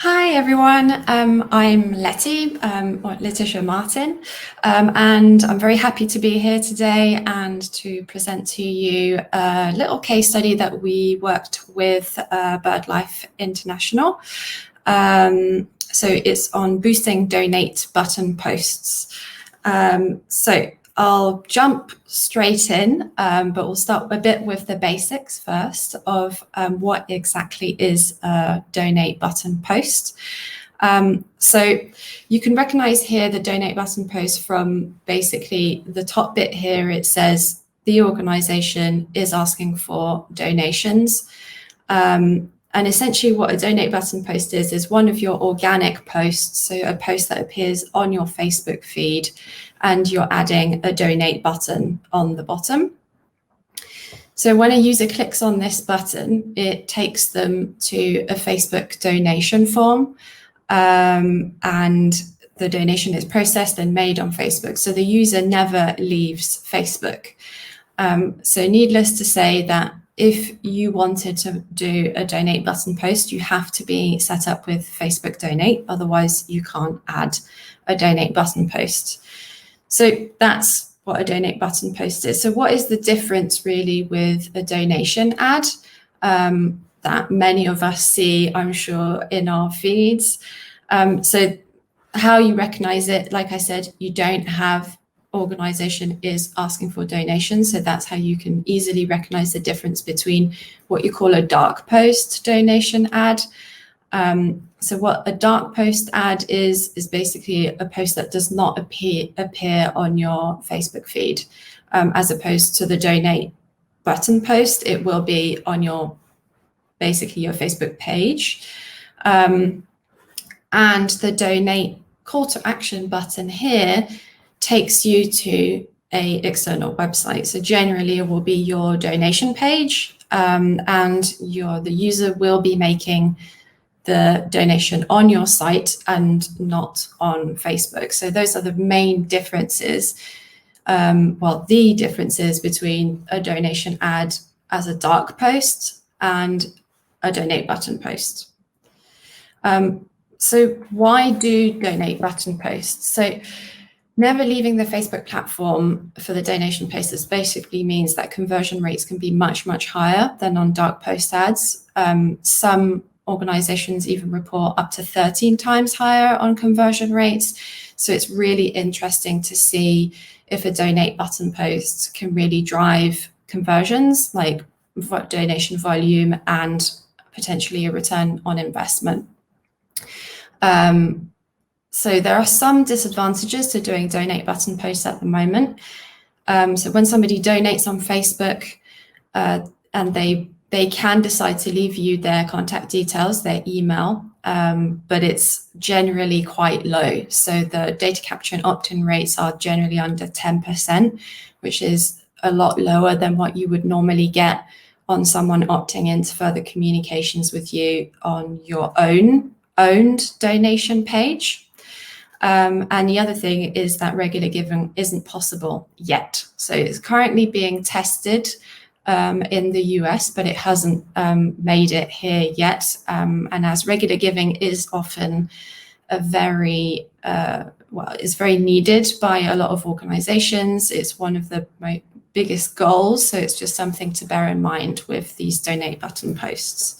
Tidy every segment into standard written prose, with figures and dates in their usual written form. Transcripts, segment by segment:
Hi everyone, I'm Laeti, or Letitia Martin, and I'm very happy to be here today and to present to you a little case study that we worked with Birdlife International. So it's on boosting donate button posts. So I'll jump straight in, but we'll start a bit with the basics first of what exactly is a donate button post. So you can recognize here the donate button post from basically the top bit here. It says the organization is asking for donations. And essentially what a donate button post is one of your organic posts, so a post that appears on your Facebook feed, and you're adding a donate button on the bottom. So when a user clicks on this button, it takes them to a Facebook donation form, and the donation is processed and made on Facebook. So the user never leaves Facebook. So needless to say that if you wanted to do a donate button post, you have to be set up with Facebook Donate, otherwise you can't add a donate button post. So that's what a donate button post is. So what is the difference really with a donation ad that many of us see, I'm sure, in our feeds? So how you recognize it, like I said, you don't have organization is asking for donations. So that's how you can easily recognize the difference between what you call a dark post donation ad. So what a dark post ad is basically a post that does not appear on your Facebook feed, as opposed to the donate button post. It will be on your Facebook page. And the donate call to action button here takes you to a external website. So generally it will be your donation page, and the user will be making the donation on your site and not on Facebook. So those are the main differences. The differences between a donation ad as a dark post and a donate button post. So why do donate button posts? So never leaving the Facebook platform for the donation posts basically means that conversion rates can be much, much higher than on dark post ads. Some organizations even report up to 13 times higher on conversion rates. So it's really interesting to see if a donate button post can really drive conversions, like donation volume and potentially a return on investment. So there are some disadvantages to doing donate button posts at the moment. So when somebody donates on Facebook, and they can decide to leave you their contact details, their email, but it's generally quite low. So the data capture and opt-in rates are generally under 10%, which is a lot lower than what you would normally get on someone opting into further communications with you on your owned donation page. And the other thing is that regular giving isn't possible yet. So it's currently being tested in the US, but it hasn't made it here yet. And as regular giving is often is very needed by a lot of organizations. It's one of the biggest goals. So it's just something to bear in mind with these donate button posts.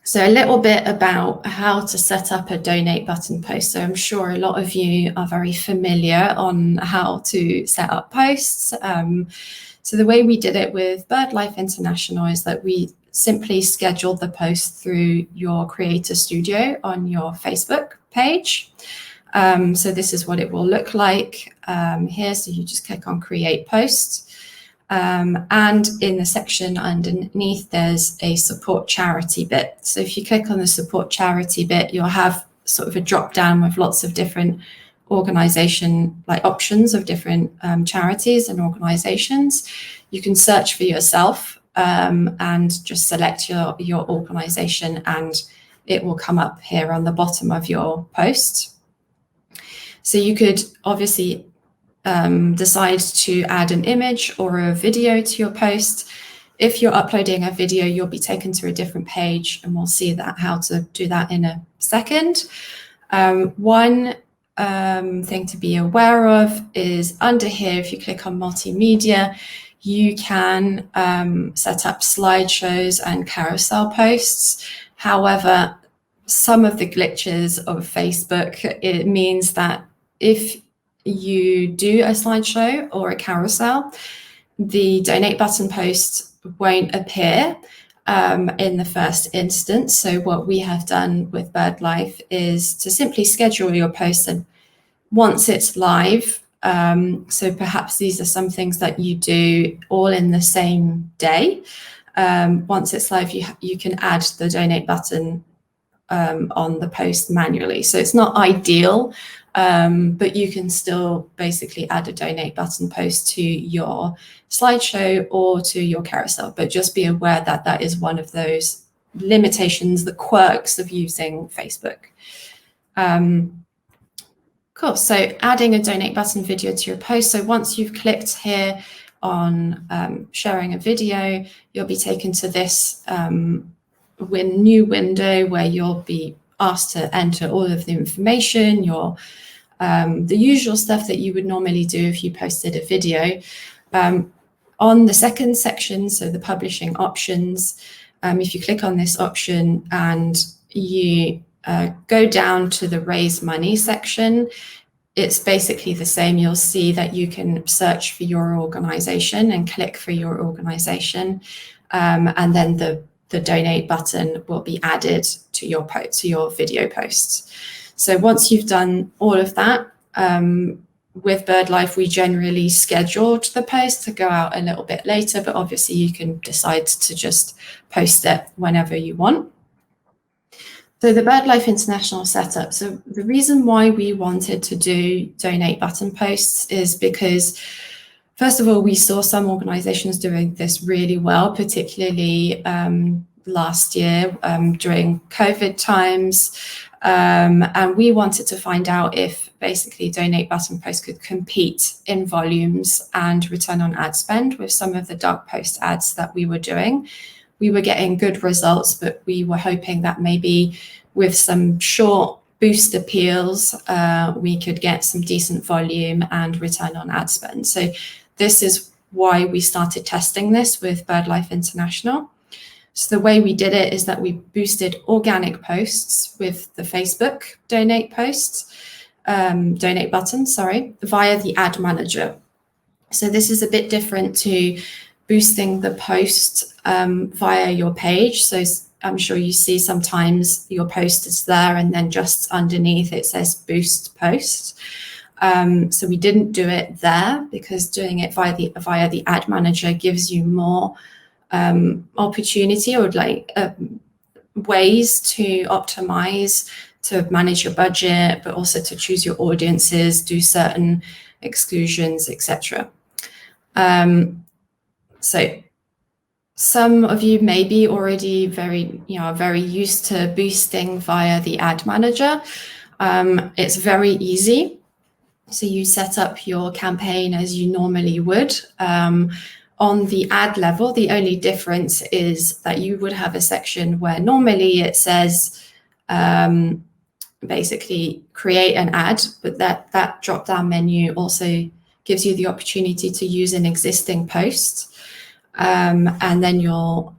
So a little bit about how to set up a donate button post. So I'm sure a lot of you are very familiar on how to set up posts. So the way we did it with Birdlife International is that we simply scheduled the post through your Creator Studio on your Facebook page. So this is what it will look like here. So you just click on Create Post. And in the section underneath, there's a support charity bit. So if you click on the support charity bit, you'll have sort of a drop down with lots of different options of different charities and organizations. You can search for yourself and just select your organization, and it will come up here on the bottom of your post. So you could obviously decide to add an image or a video to your post. If you're uploading a video, you'll be taken to a different page, and we'll see that how to do that in a second. One thing to be aware of is under here, if you click on multimedia, you can set up slideshows and carousel posts. However, some of the glitches of Facebook, it means that if you do a slideshow or a carousel, the donate button post won't appear in the first instance. So what we have done with Birdlife is to simply schedule your post, and once it's live, so perhaps these are some things that you do all in the same day. Once it's live, you can add the donate button on the post manually. So it's not ideal, but you can still basically add a donate button post to your slideshow or to your carousel. But just be aware that that is one of those limitations, the quirks of using Facebook. Cool. So adding a donate button video to your post. So once you've clicked here on sharing a video, you'll be taken to this new window where you'll be asked to enter all of the information, the usual stuff that you would normally do if you posted a video. On the second section, so the publishing options, if you click on this option and you go down to the raise money section, it's basically the same. You'll see that you can search for your organization and click for your organization, and then the donate button will be added to your video posts. So once you've done all of that, with Birdlife, we generally scheduled the post to go out a little bit later, but obviously you can decide to just post it whenever you want. So the Birdlife International setup. So the reason why we wanted to do donate button posts is because, first of all, we saw some organizations doing this really well, particularly last year during COVID times. And we wanted to find out if basically donate button posts could compete in volumes and return on ad spend with some of the dark post ads that we were doing. We were getting good results, but we were hoping that maybe with some short boost appeals, we could get some decent volume and return on ad spend. So this is why we started testing this with Birdlife International. So the way we did it is that we boosted organic posts with the Facebook donate button, via the ad manager. So this is a bit different to boosting the post via your page. So I'm sure you see sometimes your post is there and then just underneath it says boost post. So we didn't do it there because doing it via the ad manager gives you more opportunity or ways to optimize, to manage your budget, but also to choose your audiences, do certain exclusions, etc. So some of you may be already very used to boosting via the ad manager. It's very easy. So you set up your campaign as you normally would. On the ad level, the only difference is that you would have a section where normally it says basically create an ad, but that drop-down menu also gives you the opportunity to use an existing post. And then you'll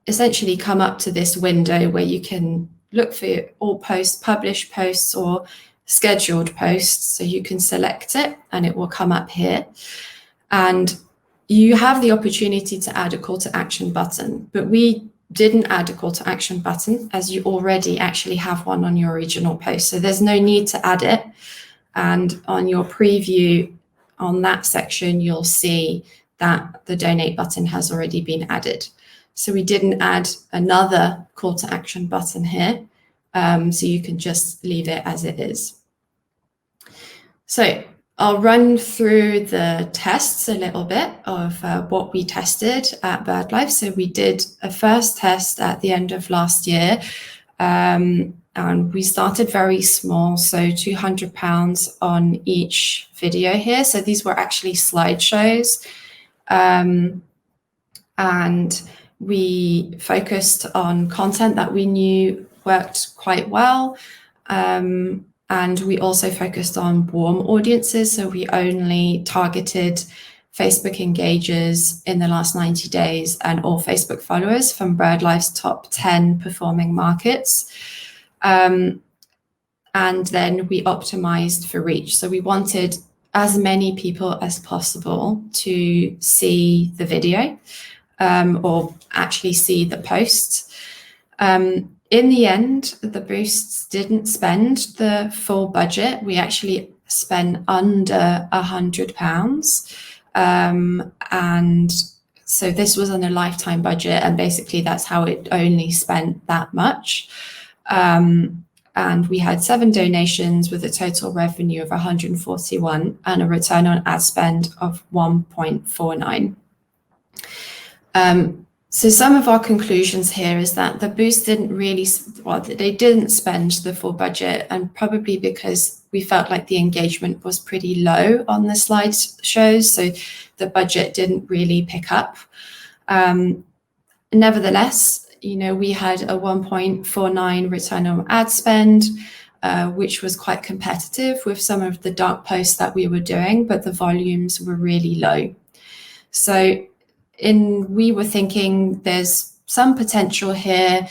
essentially come up to this window where you can look for all posts, published posts or scheduled posts. So you can select it and it will come up here. And you have the opportunity to add a call to action button, but we didn't add a call to action button as you already actually have one on your original post. So there's no need to add it. And on your preview on that section, you'll see that the donate button has already been added. So we didn't add another call to action button here. So you can just leave it as it is. So I'll run through the tests a little bit of what we tested at Birdlife. So we did a first test at the end of last year, and we started very small, so £200 on each video here. So these were actually slideshows. and we focused on content that we knew worked quite well. And we also focused on warm audiences. So we only targeted Facebook engagers in the last 90 days and all Facebook followers from Birdlife's top 10 performing markets. And then we optimized for reach. So we wanted as many people as possible to see the video or actually see the post. In the end, the boosts didn't spend the full budget. We actually spent under £100. And so this was on a lifetime budget, and basically that's how it only spent that much. And we had 7 donations with a total revenue of 141 and a return on ad spend of 1.49. So some of our conclusions here is that the boost didn't really, well, they didn't spend the full budget, and probably because we felt like the engagement was pretty low on the slideshows, so the budget didn't really pick up. Nevertheless, we had a 1.49 return on ad spend, which was quite competitive with some of the dark posts that we were doing, but the volumes were really low. So we were thinking there's some potential here.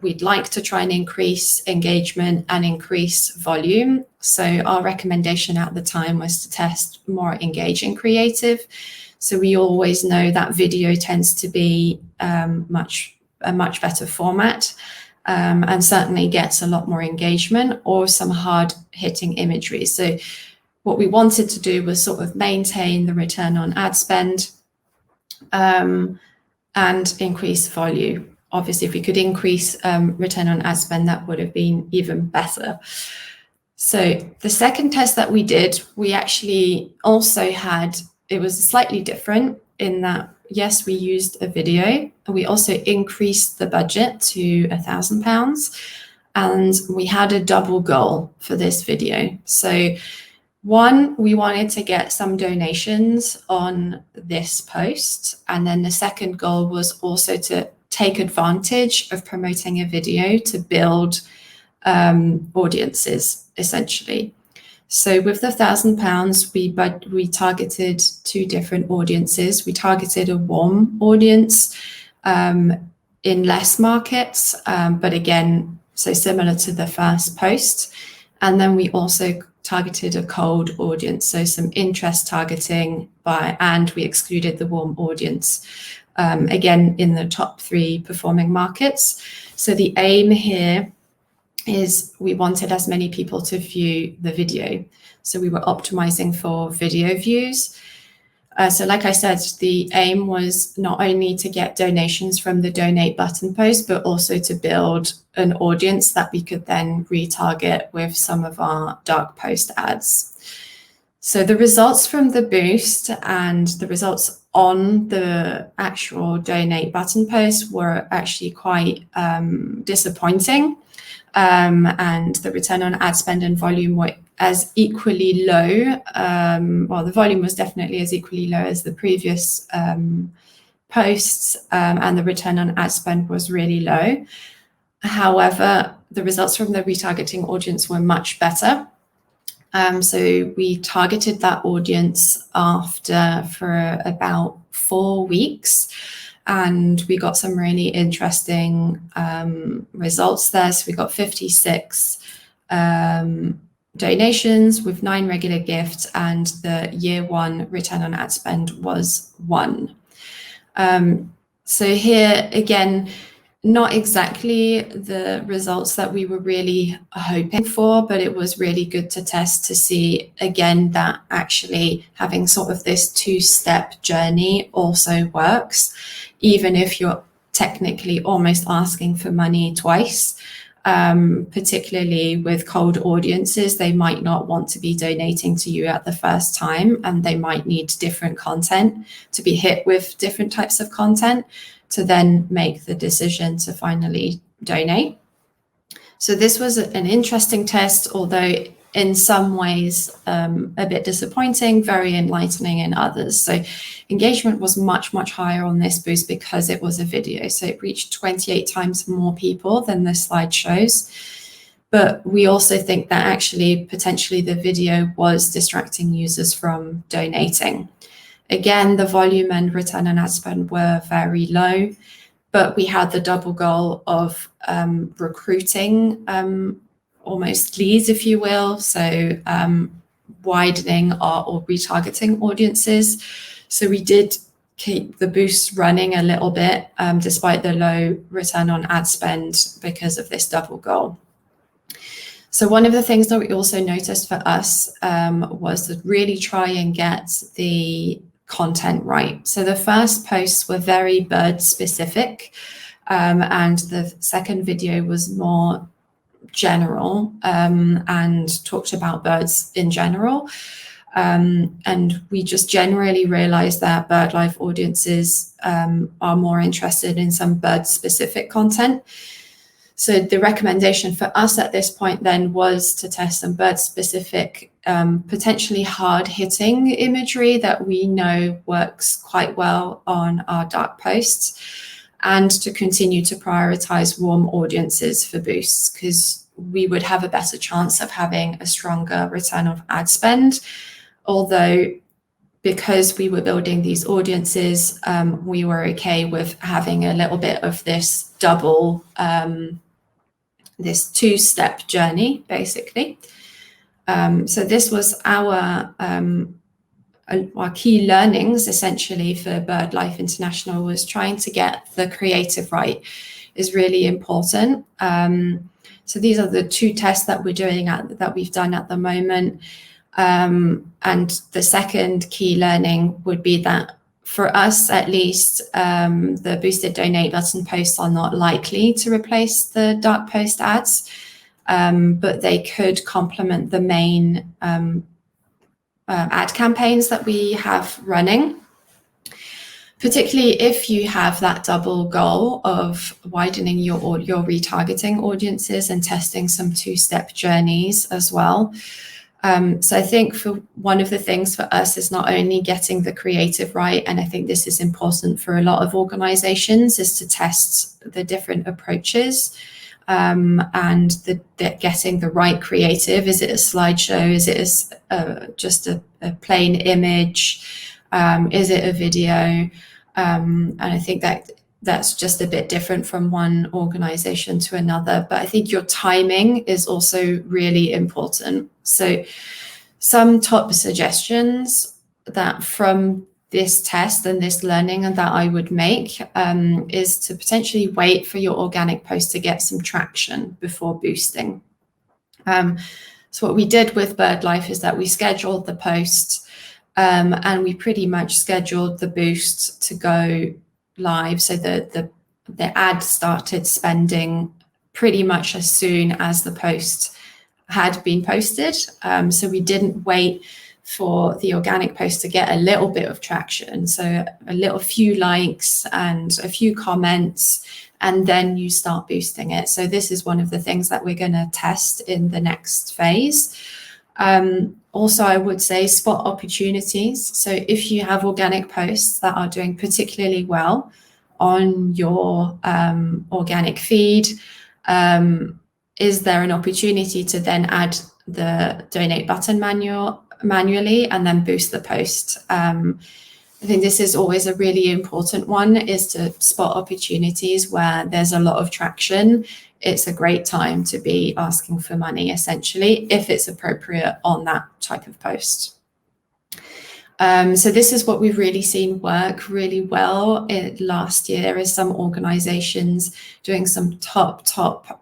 We'd like to try and increase engagement and increase volume. So our recommendation at the time was to test more engaging creative. So we always know that video tends to be a much better format, and certainly gets a lot more engagement, or some hard hitting imagery. So what we wanted to do was sort of maintain the return on ad spend, and increase volume. Obviously, if we could increase return on ad spend, that would have been even better. So the second test that we did, we actually also had, it was slightly different in that, yes, we used a video, and we also increased the budget to £1,000, and we had a double goal for this video. So one, we wanted to get some donations on this post. And then the second goal was also to take advantage of promoting a video to build audiences, essentially. So with the £1,000, we targeted 2 different audiences. We targeted a warm audience in less markets, but again, so similar to the first post. And then we also targeted a cold audience, so some interest targeting and we excluded the warm audience, again in the top 3 performing markets. So the aim here is we wanted as many people to view the video, so we were optimizing for video views. So like I said, the aim was not only to get donations from the donate button post, but also to build an audience that we could then retarget with some of our dark post ads. So the results from the boost and the results on the actual donate button post were actually quite disappointing. And the return on ad spend and volume were as equally low. Well, the volume was definitely as equally low as the previous posts, and the return on ad spend was really low. However, the results from the retargeting audience were much better. So we targeted that audience for about 4 weeks, and we got some really interesting results there. So we got 56 donations with 9 regular gifts, and the year 1 return on ad spend was 1. So here again, not exactly the results that we were really hoping for, but it was really good to test to see again that actually having sort of this 2-step journey also works, even if you're technically almost asking for money twice. Particularly with cold audiences, they might not want to be donating to you at the first time, and they might need different content to be hit with different types of content to then make the decision to finally donate. So this was an interesting test, although in some ways a bit disappointing, very enlightening in others. So engagement was much, much higher on this boost because it was a video. So it reached 28 times more people than the slide shows. But we also think that actually potentially the video was distracting users from donating. Again, the volume and return on ad spend were very low, but we had the double goal of recruiting almost leads, if you will, so widening or retargeting audiences. So we did keep the boost running a little bit despite the low return on ad spend because of this double goal. So one of the things that we also noticed for us was to really try and get the content right. So the first posts were very bird specific, and the second video was more general and talked about birds in general. And we just generally realized that BirdLife audiences are more interested in some bird specific content. So the recommendation for us at this point then was to test some bird specific, potentially hard hitting imagery that we know works quite well on our dark posts, and to continue to prioritize warm audiences for boosts, because we would have a better chance of having a stronger return of ad spend. Although, because we were building these audiences, we were okay with having a little bit of this double, this two-step journey, basically. So this was our key learnings, essentially, for BirdLife International, was trying to get the creative right is really important. So these are the two tests that we're doing that we've done at the moment. And the second key learning would be that for us, at least, the boosted donate button posts are not likely to replace the dark post ads, but they could complement the main ad campaigns that we have running, particularly if you have that double goal of widening your retargeting audiences and testing some two-step journeys as well. So I think for one of the things for us is not only getting the creative right, and I think this is important for a lot of organizations, is to test the different approaches and getting the right creative. Is it a slideshow? Is it just a plain image? Is it a video? And I think that's just a bit different from one organization to another. But I think your timing is also really important. So some top suggestions that from this test and this learning and that I would make is to potentially wait for your organic post to get some traction before boosting. So what we did with BirdLife is that we scheduled the post and we pretty much scheduled the boost to go live. So the ad started spending pretty much as soon as the post had been posted. So we didn't wait for the organic post to get a little bit of traction. So a few likes and a few comments, and then you start boosting it. So this is one of the things that we're going to test in the next phase. Also, I would say spot opportunities. So if you have organic posts that are doing particularly well on your organic feed, is there an opportunity to then add the donate button manually and then boost the post? I think this is always a really important one, is to spot opportunities where there's a lot of traction. It's a great time to be asking for money, essentially, if it's appropriate on that type of post. So this is what we've really seen work really well last year, is some organizations doing some top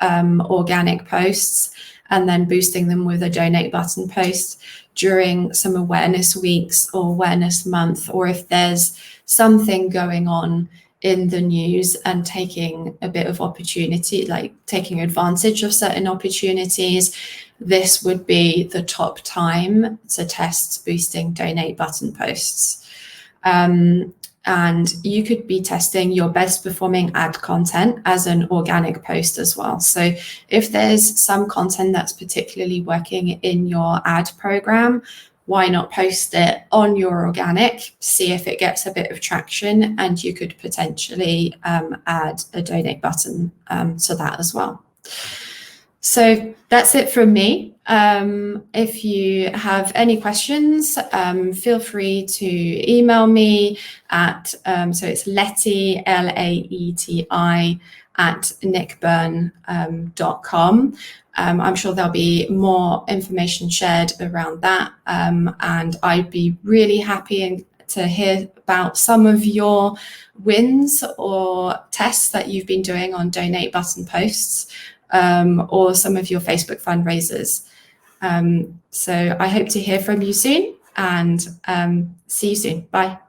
organic posts and then boosting them with a donate button post during some awareness weeks or awareness month, or if there's something going on in the news and taking a bit of opportunity, like taking advantage of certain opportunities, this would be the top time to test boosting donate button posts. And and you could be testing your best performing ad content as an organic post as well. So if there's some content that's particularly working in your ad program, why not post it on your organic, see if it gets a bit of traction, and you could potentially add a donate button to that as well. So that's it from me. If you have any questions, feel free to email me at, so it's Laeti, Laeti, at nickburn.com. I'm sure there'll be more information shared around that. And I'd be really happy to hear about some of your wins or tests that you've been doing on donate button posts, or some of your Facebook fundraisers. So I hope to hear from you soon, and see you soon. Bye.